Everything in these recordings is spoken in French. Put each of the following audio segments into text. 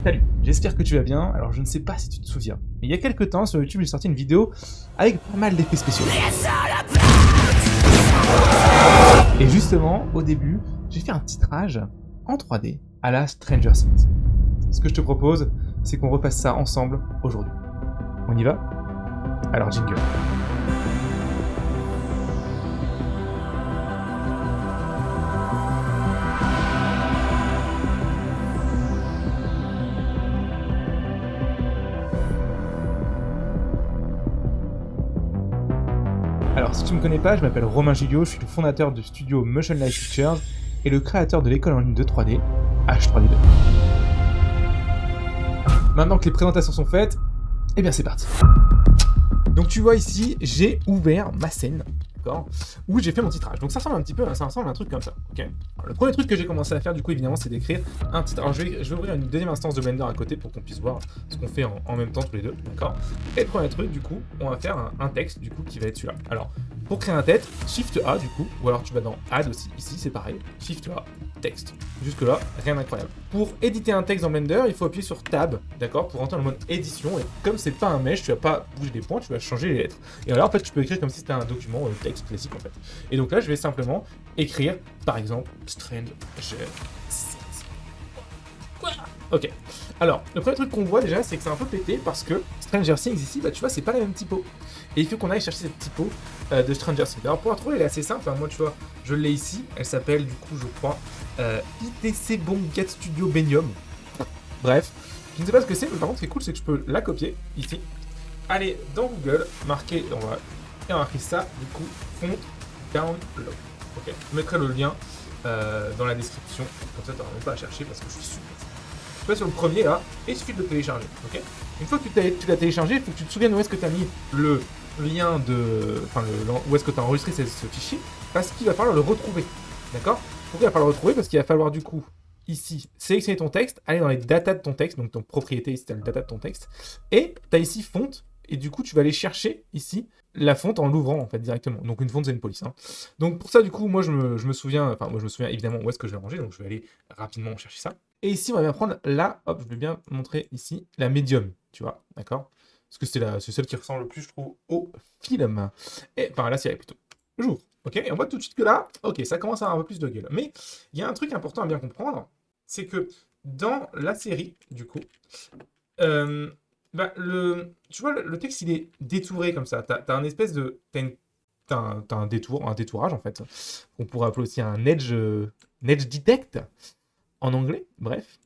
Salut, j'espère que tu vas bien. Alors je ne sais pas si tu te souviens, mais il y a quelques temps sur YouTube j'ai sorti une vidéo avec pas mal d'effets spéciaux. Et justement, au début, j'ai fait un titrage en 3D à la Stranger Things. Ce que je te propose, c'est qu'on refasse ça ensemble aujourd'hui. On y va? Alors jingle. Alors, si tu me connais pas, je m'appelle Romain Gilliot, je suis le fondateur du studio Motion Light Pictures et le créateur de l'école en ligne de 3D, H3D2. Maintenant que les présentations sont faites, eh bien c'est parti. Donc tu vois ici, j'ai ouvert ma scène, d'accord, où j'ai fait mon titrage. Donc ça ressemble un petit peu, ça ressemble à un truc comme ça, ok. Alors, le premier truc que j'ai commencé à faire, du coup, évidemment, c'est d'écrire un titre. Alors je vais ouvrir une deuxième instance de Blender à côté pour qu'on puisse voir ce qu'on fait en même temps tous les deux, d'accord. Et le premier truc, du coup, on va faire un texte, du coup, qui va être celui-là. Alors, pour créer un texte, Shift A, du coup, ou alors tu vas dans Add aussi, ici, c'est pareil, Shift A, texte. Jusque là, rien d'incroyable. Pour éditer un texte dans Blender, il faut appuyer sur Tab, d'accord, pour rentrer dans le mode édition. Et comme c'est pas un mesh, tu vas pas bouger des points, tu vas changer les lettres. Et alors, en fait, tu peux écrire comme si c'était un document texte classique, en fait. Et donc là, je vais simplement écrire, par exemple, Stranger Things. Quoi? Ok. Alors, le premier truc qu'on voit déjà, c'est que c'est un peu pété parce que Stranger Things ici, bah tu vois, c'est pas la même typo. Et il faut qu'on aille chercher cette typo de Stranger Things. Alors pour la trouver, elle est assez simple. Hein. Moi, tu vois, je l'ai ici. Elle s'appelle, du coup, je crois, ITC Bongat Studio Benium. Bref, je ne sais pas ce que c'est, mais par contre, ce qui est cool, c'est que je peux la copier ici. Aller dans Google, marquer, on va marquer ça, du coup, font download. Ok, je mettrai le lien dans la description. Comme ça, tu n'auras même pas à chercher parce que je suis super. Tu vas sur le premier là, et il suffit de le télécharger. Ok. Une fois que tu l'as téléchargé, il faut que tu te souviennes où est-ce que tu as mis le lien de. Enfin, où est-ce que tu as enregistré ce fichier, parce qu'il va falloir le retrouver. D'accord. Pourquoi il va falloir le retrouver? Parce qu'il va falloir du coup, ici, sélectionner ton texte, aller dans les data de ton texte, donc ton propriété, ici, tu as le data de ton texte, et tu as ici font, et du coup, tu vas aller chercher ici la fonte en l'ouvrant en fait directement. Donc une fonte c'est une police. Hein. Donc pour ça du coup moi je me souviens évidemment où est-ce que je l'ai rangé, donc je vais aller rapidement chercher ça. Et ici on va bien prendre la, hop je vais bien montrer ici la médium, tu vois, d'accord. Parce que c'est celle qui ressemble le plus je trouve au film. Et enfin là c'est plutôt jour. Ok, et on voit tout de suite que là, ok ça commence à avoir un peu plus de gueule. Mais il y a un truc important à bien comprendre, c'est que dans la série du coup, tu vois, le texte, il est détouré comme ça. T'as un espèce de... T'as un détourage, en fait. On pourrait appeler aussi un edge detect, en anglais, bref.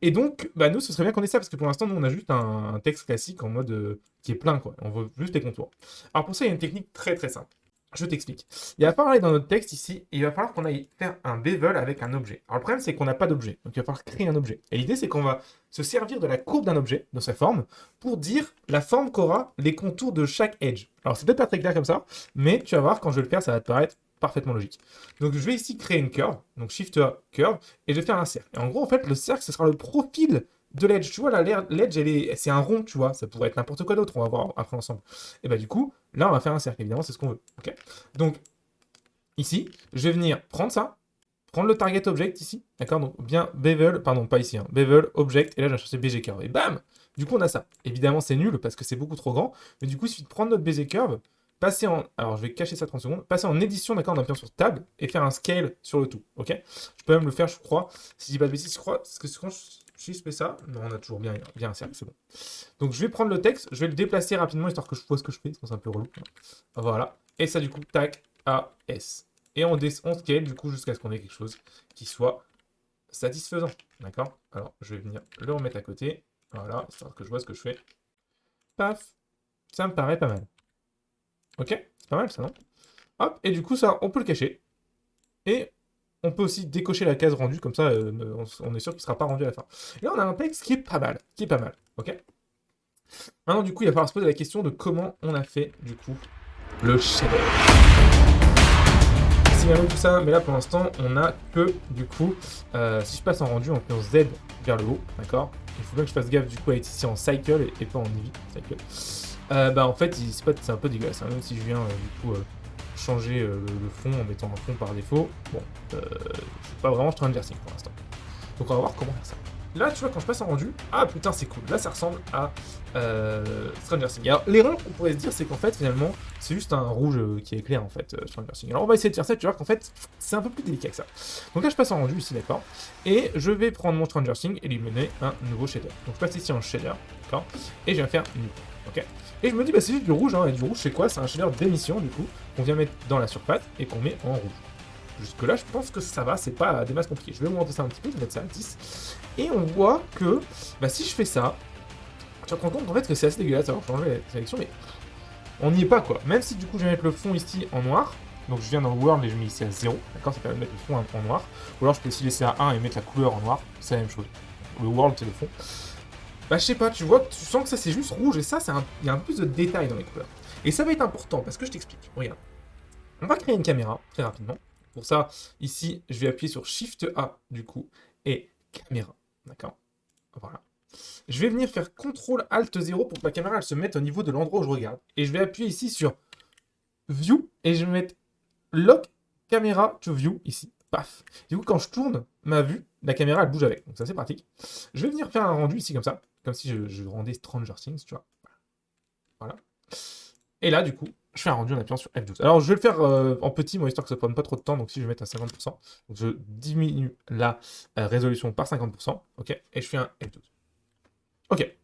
Et donc, nous, ce serait bien qu'on ait ça, parce que pour l'instant, nous, on a juste un texte classique en mode qui est plein, quoi. On veut juste les contours. Alors pour ça, il y a une technique très très simple. Je t'explique. Il va falloir aller dans notre texte ici, et il va falloir qu'on aille faire un bevel avec un objet. Alors le problème, c'est qu'on n'a pas d'objet, donc il va falloir créer un objet. Et l'idée, c'est qu'on va se servir de la courbe d'un objet, de sa forme, pour dire la forme qu'aura les contours de chaque edge. Alors c'est peut-être pas très clair comme ça, mais tu vas voir, quand je vais le faire, ça va te paraître parfaitement logique. Donc je vais ici créer une curve, donc Shift A, curve, et je vais faire un cercle. Et en gros, en fait, le cercle, ce sera le profil de l'edge. Tu vois, là, l'edge, c'est un rond, tu vois. Ça pourrait être n'importe quoi d'autre, on va voir après ensemble. Et bah du coup, là, on va faire un cercle, évidemment, c'est ce qu'on veut. Ok. Donc, ici, je vais venir prendre ça, prendre le target object ici, d'accord. Donc, bien bevel, pardon, pas ici, hein, bevel, object, et là, je vais chercher BG curve. Et bam! Du coup, on a ça. Évidemment, c'est nul parce que c'est beaucoup trop grand, mais du coup, il suffit de prendre notre BG curve, passer en... Alors, je vais cacher ça 30 secondes. Passer en édition, d'accord, en appuyant sur Tab, et faire un scale sur le tout, ok. Je peux même le faire, je crois, si je dis pas de bêtises, je crois, parce que quand je fais ça, non, on a toujours bien un cercle, c'est bon. Donc, je vais prendre le texte, je vais le déplacer rapidement, histoire que je vois ce que je fais, sinon c'est un peu relou. Voilà. Et ça, du coup, tac, A, S. Et on scale, du coup, jusqu'à ce qu'on ait quelque chose qui soit satisfaisant, d'accord. Alors, je vais venir le remettre à côté, voilà, histoire que je vois ce que je fais. Paf, ça me paraît pas mal. Ok, c'est pas mal ça, non? Hop, et du coup, ça, on peut le cacher. Et on peut aussi décocher la case rendue, comme ça, on est sûr qu'il ne sera pas rendu à la fin. Et là, on a un texte qui est pas mal, ok? Maintenant, du coup, il va falloir se poser la question de comment on a fait, du coup, le shader. C'est bien tout ça, mais là, pour l'instant, on a que, du coup, si je passe en rendu, en appuyant Z vers le haut, d'accord? Il faut bien que je fasse gaffe, du coup, à être ici en cycle et pas en EV, cycle. En fait, c'est un peu dégueulasse, hein, même si je viens, du coup... changer le fond en mettant un fond par défaut. Bon, c'est pas vraiment Stranger Things pour l'instant. Donc on va voir comment faire ça. là, tu vois, quand je passe en rendu, ah putain, c'est cool. Là, ça ressemble à Stranger Things. Alors, l'erreur qu'on pourrait se dire, c'est qu'en fait, finalement, c'est juste un rouge qui éclaire, en fait, Stranger Things. Alors, on va essayer de faire ça, tu vois qu'en fait, c'est un peu plus délicat que ça. Donc là, je passe en rendu ici, d'accord. Et je vais prendre mon Stranger Things et lui mener un nouveau shader. Donc, je passe ici en shader, d'accord. Et je vais faire new, ok. Et je me dis, bah, c'est juste du rouge, hein. Et du rouge, c'est quoi? C'est un shader d'émission, du coup, qu'on vient mettre dans la surface et qu'on met en rouge. Jusque là, je pense que ça va, c'est pas des masses compliquées. Je vais augmenter ça un petit peu, je vais mettre ça à 10. Et on voit que, bah, si je fais ça, tu te rends compte en fait que c'est assez dégueulasse. Alors, je vais enlever la sélection, mais on n'y est pas quoi. Même si du coup, je vais mettre le fond ici en noir. Donc, je viens dans le World et je mets ici à 0. D'accord, ça permet de mettre le fond en noir. Ou alors, je peux aussi laisser à 1 et mettre la couleur en noir. C'est la même chose. Le World, c'est le fond. Bah, je sais pas, tu vois, tu sens que ça c'est juste rouge et ça, il y a un peu plus de détails dans les couleurs. Et ça va être important parce que je t'explique. Regarde. On va créer une caméra très rapidement. Pour ça, ici, je vais appuyer sur Shift A, du coup, et caméra. D'accord. Voilà. Je vais venir faire CTRL ALT 0 pour que ma caméra elle se mette au niveau de l'endroit où je regarde. Et je vais appuyer ici sur View, et je vais mettre Lock Camera to View, ici. Paf. Du coup, quand je tourne ma vue, la caméra, elle bouge avec. Donc ça, c'est pratique. Je vais venir faire un rendu ici, comme ça. Comme si je rendais Stranger Things, tu vois. Voilà. Et là, du coup, je fais un rendu en appuyant sur F12. Alors, je vais le faire en petit, moi, histoire que ça ne prenne pas trop de temps. Donc, si je vais mettre à 50%, donc je diminue la résolution par 50%. OK. Et je fais un F12. OK.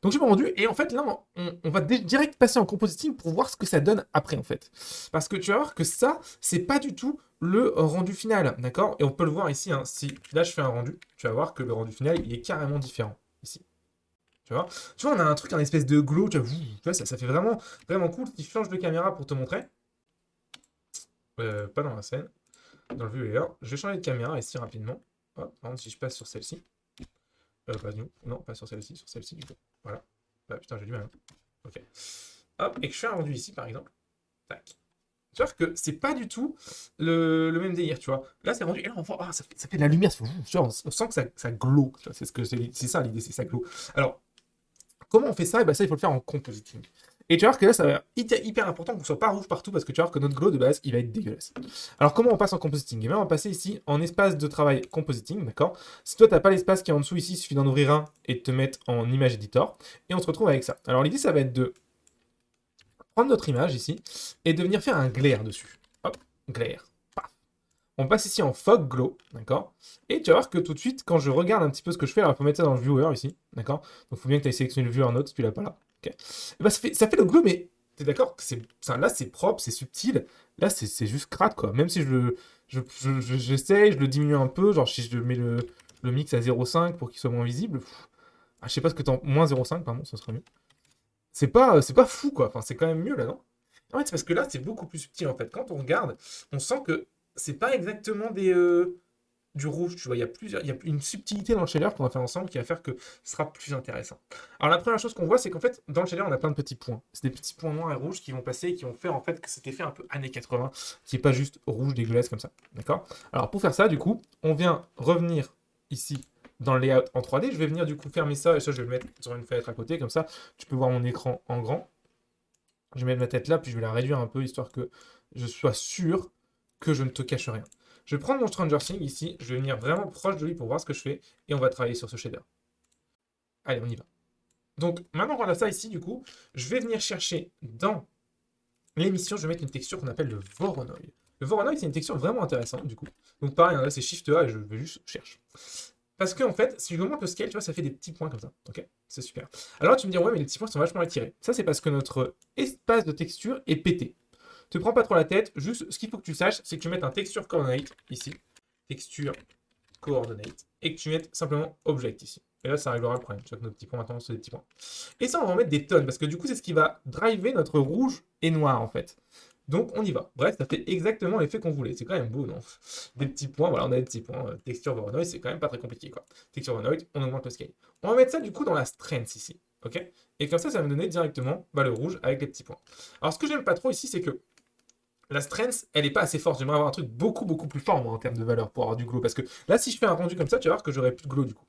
Donc, j'ai mon rendu. Et en fait, là, on va direct passer en compositing pour voir ce que ça donne après, en fait. Parce que tu vas voir que ça, c'est pas du tout le rendu final. D'accord. Et on peut le voir ici. Hein, si là, je fais un rendu, tu vas voir que le rendu final, il est carrément différent ici. Tu vois, on a un truc, un espèce de glow, tu vois ça fait vraiment, vraiment cool. Si je change de caméra pour te montrer, pas dans la scène, dans le viewer, je vais changer de caméra ici rapidement. Hop, par contre, si je passe sur celle-ci, pas new, non, pas sur celle-ci, du coup. Voilà. Bah putain, j'ai du mal. Hein. Ok. Hop, et que je fais un rendu ici, par exemple. Tac. Tu vois que c'est pas du tout le même délire, tu vois. Là, c'est rendu, et là, on voit, ça fait de la lumière, tu vois, on sent que ça glow. C'est ça l'idée, c'est ça glow. Alors, comment on fait ça? Et ben ça, il faut le faire en compositing. Et tu vas voir que là, ça va être hyper important qu'on ne soit pas rouge partout parce que tu vas voir que notre glow de base, il va être dégueulasse. Alors, comment on passe en compositing? Et bien, on va passer ici en espace de travail compositing, d'accord? Si toi, tu n'as pas l'espace qui est en dessous ici, il suffit d'en ouvrir un et de te mettre en image editor. Et on se retrouve avec ça. Alors, l'idée, ça va être de prendre notre image ici et de venir faire un glare dessus. Hop, glare. On passe ici en fog glow, d'accord? Et tu vas voir que tout de suite, quand je regarde un petit peu ce que je fais, alors il faut mettre ça dans le viewer ici, d'accord? Donc il faut bien que tu ailles sélectionner le viewer note si tu l'as pas là. Ok. Et bah, ça fait le glow, mais t'es d'accord que là c'est propre, c'est subtil. Là c'est juste crade quoi. Même si j'essaye, je le diminue un peu, genre si je mets le mix à 0,5 pour qu'il soit moins visible. Je sais pas ce que t'en. Moins 0,5, pardon, ça serait mieux. C'est pas fou quoi. Enfin, c'est quand même mieux là, non? En fait, c'est parce que là, c'est beaucoup plus subtil en fait. Quand on regarde, on sent que c'est pas exactement du rouge, tu vois. Il y a une subtilité dans le shader qu'on va faire ensemble qui va faire que ce sera plus intéressant. Alors, la première chose qu'on voit, c'est qu'en fait, dans le shader, on a plein de petits points. C'est des petits points noirs et rouges qui vont passer et qui vont faire en fait que cet effet un peu années 80, qui est pas juste rouge dégueulasse comme ça. D'accord? Alors, pour faire ça, du coup, on vient revenir ici dans le layout en 3D. Je vais venir du coup fermer ça et ça, je vais le mettre sur une fenêtre à côté. Comme ça, tu peux voir mon écran en grand. Je vais mettre ma tête là, puis je vais la réduire un peu, histoire que je sois sûr que je ne te cache rien. Je vais prendre mon Stranger Things ici, je vais venir vraiment proche de lui pour voir ce que je fais, et on va travailler sur ce shader. Allez, on y va. Donc, maintenant qu'on a ça ici, du coup, je vais venir chercher dans l'émission, je vais mettre une texture qu'on appelle le Voronoi. Le Voronoi, c'est une texture vraiment intéressante, du coup. Donc pareil, là c'est Shift A, et je vais juste chercher. Parce que en fait, si je augmente le scale, tu vois, ça fait des petits points comme ça. Ok, c'est super. Alors tu me dis, ouais, mais les petits points sont vachement étirés. Ça, c'est parce que notre espace de texture est pété. Te prends pas trop la tête, juste ce qu'il faut que tu saches, c'est que tu mettes un texture coordinate ici. Texture coordinate. Et que tu mettes simplement object ici. Et là, ça réglera le problème. Tu vois que nos petits points, maintenant, c'est des petits points. Et ça, on va en mettre des tonnes, parce que du coup, c'est ce qui va driver notre rouge et noir, en fait. Donc on y va. Bref, ça fait exactement l'effet qu'on voulait. C'est quand même beau, non? Des petits points, voilà, on a des petits points. Texture Voronoi, c'est quand même pas très compliqué, quoi. Texture Voronoi, on augmente le scale. On va mettre ça du coup dans la strength ici, ok? Et comme ça va me donner directement le rouge avec les petits points. Alors ce que j'aime pas trop ici, c'est que la strength, elle est pas assez forte. J'aimerais avoir un truc beaucoup, beaucoup plus fort, moi, en termes de valeur pour avoir du glow. Parce que là, si je fais un rendu comme ça, tu vas voir que j'aurai plus de glow du coup.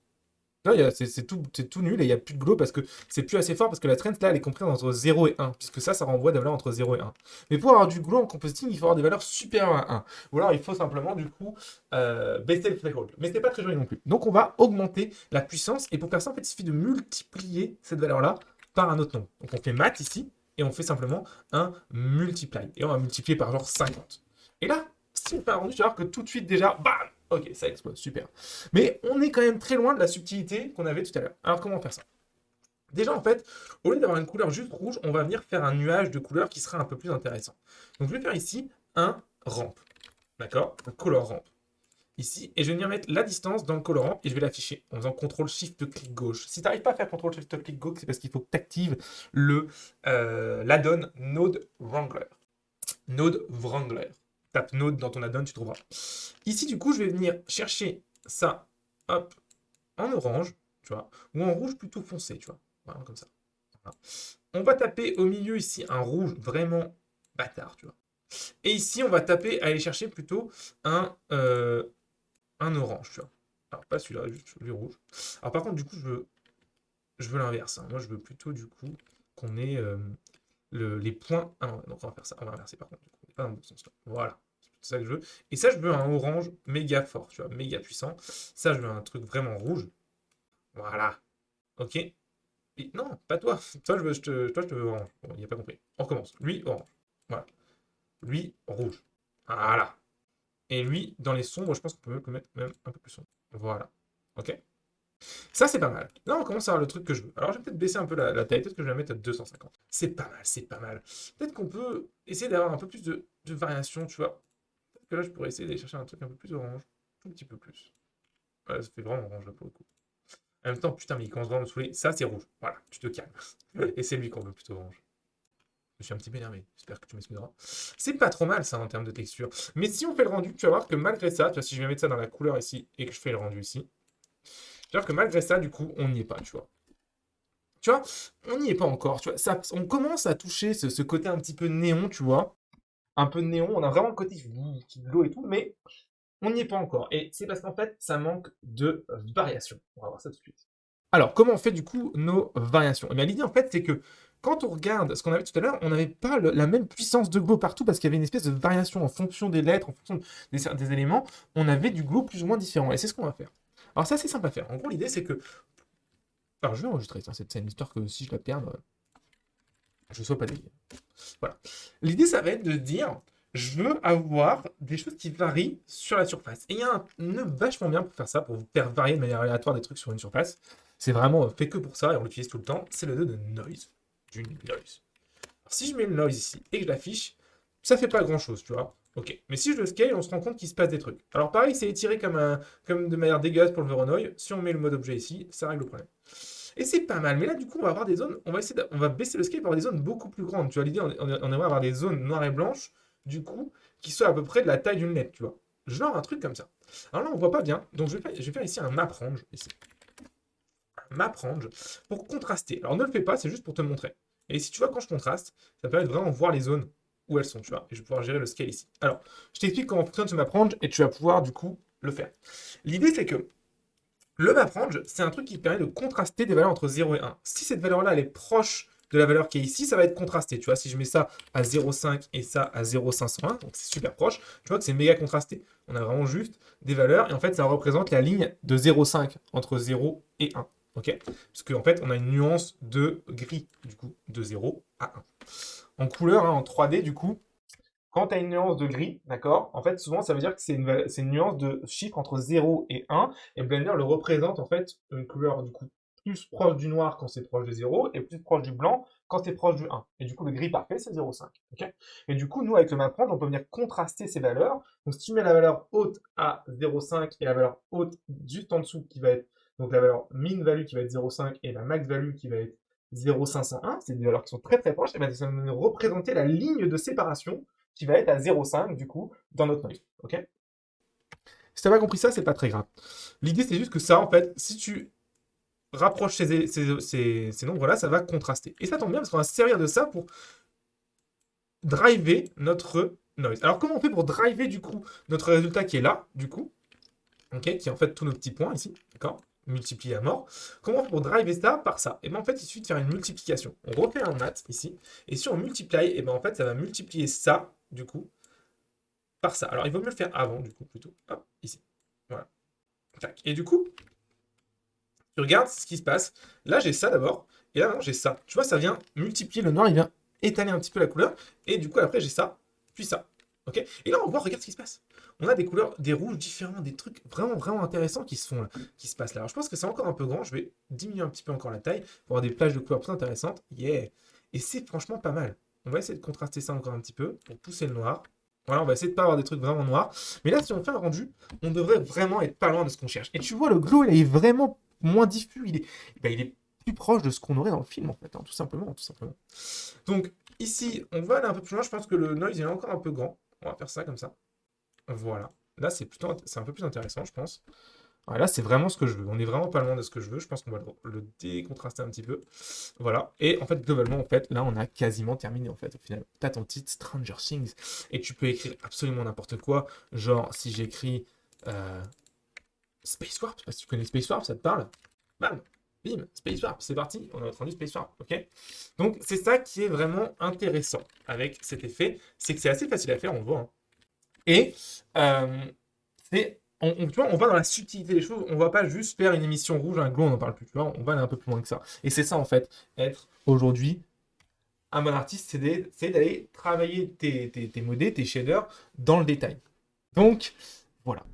Non, c'est tout nul et il n'y a plus de glow parce que c'est plus assez fort parce que la strength là elle est comprise entre 0 et 1 puisque ça renvoie des valeurs entre 0 et 1. Mais pour avoir du glow en compositing, il faut avoir des valeurs supérieures à 1. Ou alors il faut simplement du coup baisser le threshold. Mais c'est pas très joli non plus. Donc on va augmenter la puissance et pour faire ça en fait il suffit de multiplier cette valeur là par un autre nombre. Donc on fait mat ici et on fait simplement un multiply et on va multiplier par genre 50. Et là, si on fait un rendu, tu vas voir que tout de suite déjà, bam, ok, ça explose, super. Mais on est quand même très loin de la subtilité qu'on avait tout à l'heure. Alors comment faire ça? Déjà, en fait, au lieu d'avoir une couleur juste rouge, on va venir faire un nuage de couleurs qui sera un peu plus intéressant. Donc je vais faire ici un ramp. D'accord? Un color ramp. Ici, et je vais venir mettre la distance dans le colorant et je vais l'afficher en faisant CTRL-SHIFT-clic gauche. Si tu n'arrives pas à faire CTRL-SHIFT-clic gauche, c'est parce qu'il faut que tu actives l'add-on Node Wrangler. Node Wrangler. Tape Node dans ton add-on, tu trouveras. Ici, du coup, je vais venir chercher ça, hop, en orange, tu vois, ou en rouge plutôt foncé, tu vois. Voilà, comme ça. Voilà. On va taper au milieu ici un rouge vraiment bâtard, tu vois. Et ici, on va taper, aller chercher plutôt un orange, tu vois. Alors, pas celui-là, juste celui rouge. Alors, par contre, du coup, je veux l'inverse. Hein. Moi, je veux plutôt, du coup, qu'on ait les points. Ah non, donc on va faire ça. On va inverser, par contre. Du coup. Pas dans le bon sens là. Voilà. C'est ça que je veux. Et ça, je veux un orange méga fort, tu vois, méga puissant. Ça, je veux un truc vraiment rouge. Voilà. Ok. Et non, pas toi. Toi, je te veux orange. Bon, il n'a pas compris. On recommence. Lui, orange. Voilà. Lui, rouge. Voilà. Et lui, dans les sombres, je pense qu'on peut le mettre même un peu plus sombre. Voilà. Ok. Ça, c'est pas mal. Là, on commence à avoir le truc que je veux. Alors, je vais peut-être baisser un peu la taille. Peut-être que je vais la mettre à 250. C'est pas mal, c'est pas mal. Peut-être qu'on peut essayer d'avoir un peu plus de variation, tu vois. Peut-être que là, je pourrais essayer d'aller chercher un truc un peu plus orange. Un petit peu plus. Ouais, ça fait vraiment orange, là, pour le coup. En même temps, putain, mais il commence vraiment à me saouler. Ça, c'est rouge. Voilà, tu te calmes. Et c'est lui qu'on veut plutôt orange. Je suis un petit peu énervé. J'espère que tu m'excuseras. C'est pas trop mal, ça, en termes de texture. Mais si on fait le rendu, tu vas voir que malgré ça, tu vois, si je vais mettre ça dans la couleur ici et que je fais le rendu ici, tu vois que malgré ça, du coup, on n'y est pas, tu vois. Tu vois, on n'y est pas encore, tu vois. Ça, on commence à toucher ce côté un petit peu néon, tu vois. Un peu néon, on a vraiment le côté qui glow et tout, mais on n'y est pas encore. Et c'est parce qu'en fait, ça manque de variation. On va voir ça tout de suite. Alors, comment on fait du coup nos variations? Eh bien, l'idée en fait, c'est que quand on regarde ce qu'on avait tout à l'heure, on n'avait pas la même puissance de glow partout parce qu'il y avait une espèce de variation en fonction des lettres, en fonction des éléments. On avait du glow plus ou moins différent. Et c'est ce qu'on va faire. Alors, ça, c'est simple à faire. En gros, l'idée, c'est que. Alors, je vais enregistrer ça, cette scène, histoire que si je la perds, je ne sois pas dégueu. Voilà. L'idée, ça va être de dire, je veux avoir des choses qui varient sur la surface. Et il y a un nœud vachement bien pour faire ça, pour faire varier de manière aléatoire des trucs sur une surface. C'est vraiment fait que pour ça, et on l'utilise tout le temps. C'est le nœud de noise. Du noise. Alors, si je mets le noise ici et que je l'affiche, ça fait pas grand chose, tu vois. Ok. Mais si je le scale, on se rend compte qu'il se passe des trucs. Alors pareil, c'est étiré comme de manière dégueulasse pour le Voronoi. Si on met le mode objet ici, ça règle le problème. Et c'est pas mal. Mais là, du coup, on va avoir des zones. On va baisser le scale pour avoir des zones beaucoup plus grandes. Tu vois, l'idée, on aimerait avoir des zones noires et blanches, du coup, qui soient à peu près de la taille d'une lettre, tu vois. Genre un truc comme ça. Alors là, on voit pas bien. Donc, je vais faire ici un map range. Ici. Un map range pour contraster. Alors, ne le fais pas, c'est juste pour te montrer. Et si tu vois, quand je contraste, ça permet de vraiment voir les zones où elles sont, tu vois. Et je vais pouvoir gérer le scale ici. Alors, je t'explique comment fonctionne ce map range et tu vas pouvoir, du coup, le faire. L'idée, c'est que le map range, c'est un truc qui permet de contraster des valeurs entre 0 et 1. Si cette valeur-là, elle est proche de la valeur qui est ici, ça va être contrasté. Tu vois, si je mets ça à 0,5 et ça à 0,501, donc c'est super proche, tu vois que c'est méga contrasté. On a vraiment juste des valeurs, et en fait, ça représente la ligne de 0,5 entre 0 et 1. Ok? Parce qu'en fait, on a une nuance de gris, du coup, de 0 à 1. En couleur, hein, en 3D, du coup, quand tu as une nuance de gris, d'accord, en fait, souvent, ça veut dire que c'est une nuance de chiffre entre 0 et 1, et Blender le représente, en fait, une couleur, du coup, plus proche du noir quand c'est proche de 0, et plus proche du blanc quand c'est proche du 1. Et du coup, le gris parfait, c'est 0,5. Okay, et du coup, nous, avec le map range, on peut venir contraster ces valeurs. Donc, si tu mets la valeur haute à 0,5 et la valeur haute juste en dessous, qui va être, donc la valeur min value qui va être 0,5 et la max value qui va être 0,501, c'est des valeurs qui sont très très proches, et bien ça va nous représenter la ligne de séparation qui va être à 0,5 du coup dans notre noise. Ok? Si t'as pas compris ça, c'est pas très grave. L'idée c'est juste que ça, en fait, si tu rapproches ces nombres-là, ça va contraster. Et ça tombe bien parce qu'on va se servir de ça pour driver notre noise. Alors comment on fait pour driver du coup notre résultat qui est là, du coup, ok, qui est en fait tous nos petits points ici, d'accord? multiplié à mort. Comment on fait pour driver ça par ça? Et bien en fait, il suffit de faire une multiplication. On refait un mat ici, et si on multiplie, et bien en fait, ça va multiplier ça, du coup, par ça. Alors, il vaut mieux le faire avant, du coup, plutôt. Hop, ici. Voilà. Tac. Et du coup, tu regardes ce qui se passe. Là, j'ai ça d'abord, et là, non, j'ai ça. Tu vois, ça vient multiplier le noir, il vient étaler un petit peu la couleur, et du coup, après, j'ai ça, puis ça. Ok? Et là, on voit, regarde ce qui se passe. On a des couleurs, des rouges différents, des trucs vraiment, vraiment intéressants qui se font là, qui se passent là. Alors, je pense que c'est encore un peu grand. Je vais diminuer un petit peu encore la taille pour avoir des plages de couleurs plus intéressantes. Yeah! Et c'est franchement pas mal. On va essayer de contraster ça encore un petit peu pour pousser le noir. Voilà, on va essayer de pas avoir des trucs vraiment noirs. Mais là, si on fait un rendu, on devrait vraiment être pas loin de ce qu'on cherche. Et tu vois, le glow, il est vraiment moins diffus. Il est plus proche de ce qu'on aurait dans le film, en fait, hein, tout simplement, tout simplement. Donc, ici, on va aller un peu plus loin. Je pense que le noise, il est encore un peu grand. On va faire ça comme ça. Voilà. Là, c'est un peu plus intéressant, je pense. Ouais, là, c'est vraiment ce que je veux. On est vraiment pas loin de ce que je veux. Je pense qu'on va le décontraster un petit peu. Voilà. Et en fait, globalement, en fait, là, on a quasiment terminé, en fait, au final. T'as ton titre Stranger Things. Et tu peux écrire absolument n'importe quoi. Genre, si j'écris Space Warp, parce que tu connais Space Warp, ça te parle? Bam! Bim! Space Warp, c'est parti. On a entendu Space Warp, ok? Donc, c'est ça qui est vraiment intéressant avec cet effet. C'est que c'est assez facile à faire, on le voit, hein. Et tu vois, on va dans la subtilité des choses. On va pas juste faire une émission rouge, un glow, on n'en parle plus. Tu vois, on va aller un peu plus loin que ça. Et c'est ça, en fait, être aujourd'hui un bon artiste, c'est d'aller travailler tes modés, tes shaders dans le détail. Donc, voilà.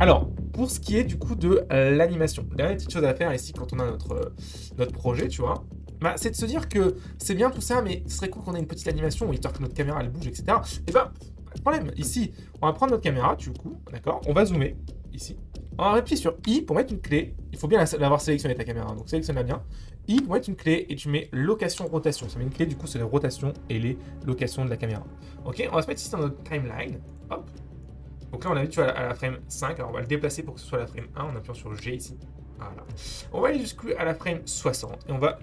Alors, pour ce qui est du coup de l'animation, dernière petite chose à faire ici quand on a notre projet, tu vois, bah, c'est de se dire que c'est bien tout ça, mais ce serait cool qu'on ait une petite animation, histoire que notre caméra elle bouge, etc. Et bah, pas de problème. Ici, on va prendre notre caméra, du coup, d'accord, on va zoomer, ici. On va appuyer sur I pour mettre une clé. Il faut bien l'avoir sélectionné ta caméra, donc sélectionne-la bien. I pour mettre une clé et tu mets location, rotation. Ça met une clé, du coup, c'est les rotations et les locations de la caméra. Ok, on va se mettre ici dans notre timeline. Hop. Donc là, on a vu, tu vois, à la frame 5. Alors, on va le déplacer pour que ce soit la frame 1 en appuyant sur G ici. Voilà. On va aller jusqu'à la frame 60 et on va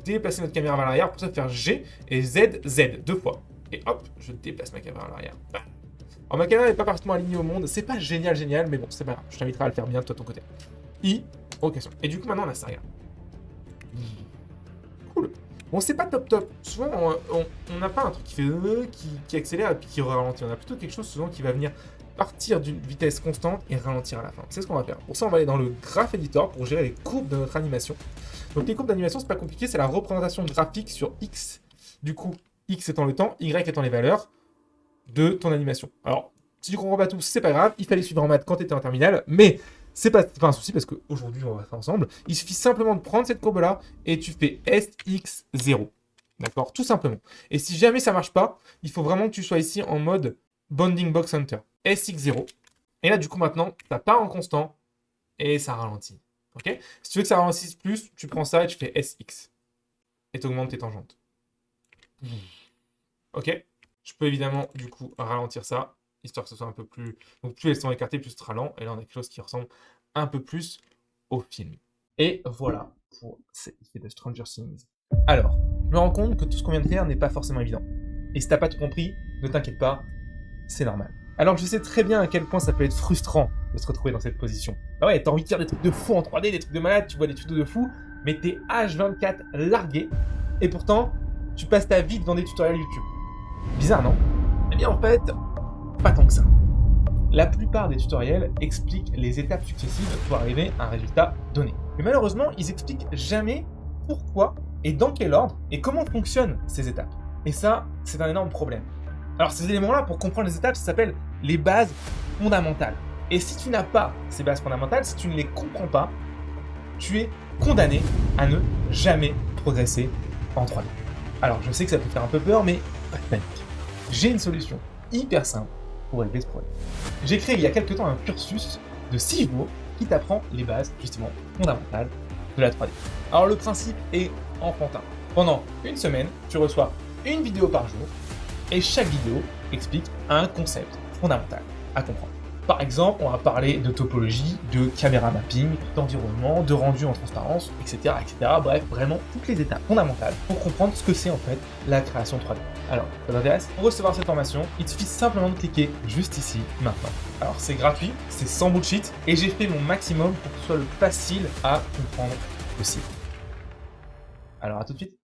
déplacer notre caméra vers l'arrière pour ça faire G et Z, Z, deux fois. Et hop, je déplace ma caméra à l'arrière. Alors, ma caméra n'est pas parfaitement alignée au monde. C'est pas génial, mais bon, c'est pas grave. Je t'inviterai à le faire bien, toi, de ton côté. I, ok. Et du coup, maintenant, on a ça, regarde. Cool. Bon, c'est pas top. Souvent, on n'a pas un truc qui fait qui accélère et puis qui ralentit. On a plutôt quelque chose souvent qui va venir partir d'une vitesse constante et ralentir à la fin. C'est ce qu'on va faire. Pour ça, on va aller dans le Graph Editor pour gérer les courbes de notre animation. Donc, les courbes d'animation, c'est pas compliqué, c'est la représentation graphique sur X. Du coup, X étant le temps, Y étant les valeurs de ton animation. Alors, si tu comprends pas tout, c'est pas grave. Il fallait suivre en maths quand tu étais en terminale, mais c'est pas un souci parce qu'aujourd'hui, on va faire ensemble. Il suffit simplement de prendre cette courbe-là et tu fais SX0. D'accord? Tout simplement. Et si jamais ça marche pas, il faut vraiment que tu sois ici en mode Bounding Box Hunter. SX0. Et là, du coup, maintenant, ça part en constant et ça ralentit. Ok? Si tu veux que ça ralentisse plus, tu prends ça et tu fais SX. Et tu augmentes tes tangentes. Ok? Je peux évidemment, du coup, ralentir ça, histoire que ce soit un peu plus... Donc, plus elles sont écartées, plus ce sera lent. Et là, on a quelque chose qui ressemble un peu plus au film. Et voilà pour cet effet de Stranger Things. Alors, je me rends compte que tout ce qu'on vient de faire n'est pas forcément évident. Et si t'as pas tout compris, ne t'inquiète pas, c'est normal. Alors, je sais très bien à quel point ça peut être frustrant de se retrouver dans cette position. Bah ouais, t'as envie de faire des trucs de fou en 3D, des trucs de malade, tu vois des tutos de fou, mais t'es H24 largué, et pourtant, tu passes ta vie devant des tutoriels YouTube. Bizarre, non? Eh bien, en fait, pas tant que ça. La plupart des tutoriels expliquent les étapes successives pour arriver à un résultat donné. Mais malheureusement, ils expliquent jamais pourquoi et dans quel ordre et comment fonctionnent ces étapes. Et ça, c'est un énorme problème. Alors ces éléments-là, pour comprendre les étapes, ça s'appelle les bases fondamentales. Et si tu n'as pas ces bases fondamentales, si tu ne les comprends pas, tu es condamné à ne jamais progresser en 3D. Alors je sais que ça peut faire un peu peur, mais pas de panique. J'ai une solution hyper simple pour régler ce problème. J'ai créé il y a quelques temps un cursus de 6 jours qui t'apprend les bases justement fondamentales de la 3D. Alors le principe est enfantin. Pendant une semaine, tu reçois une vidéo par jour et chaque vidéo explique un concept fondamental à comprendre. Par exemple, on va parler de topologie, de caméra mapping, d'environnement, de rendu en transparence, etc., etc. Bref, vraiment toutes les étapes fondamentales pour comprendre ce que c'est en fait la création 3D. Alors, ça t'intéresse? Pour recevoir cette formation, il te suffit simplement de cliquer juste ici, maintenant. Alors, c'est gratuit, c'est sans bullshit, et j'ai fait mon maximum pour que ce soit le plus facile à comprendre possible. Alors, à tout de suite.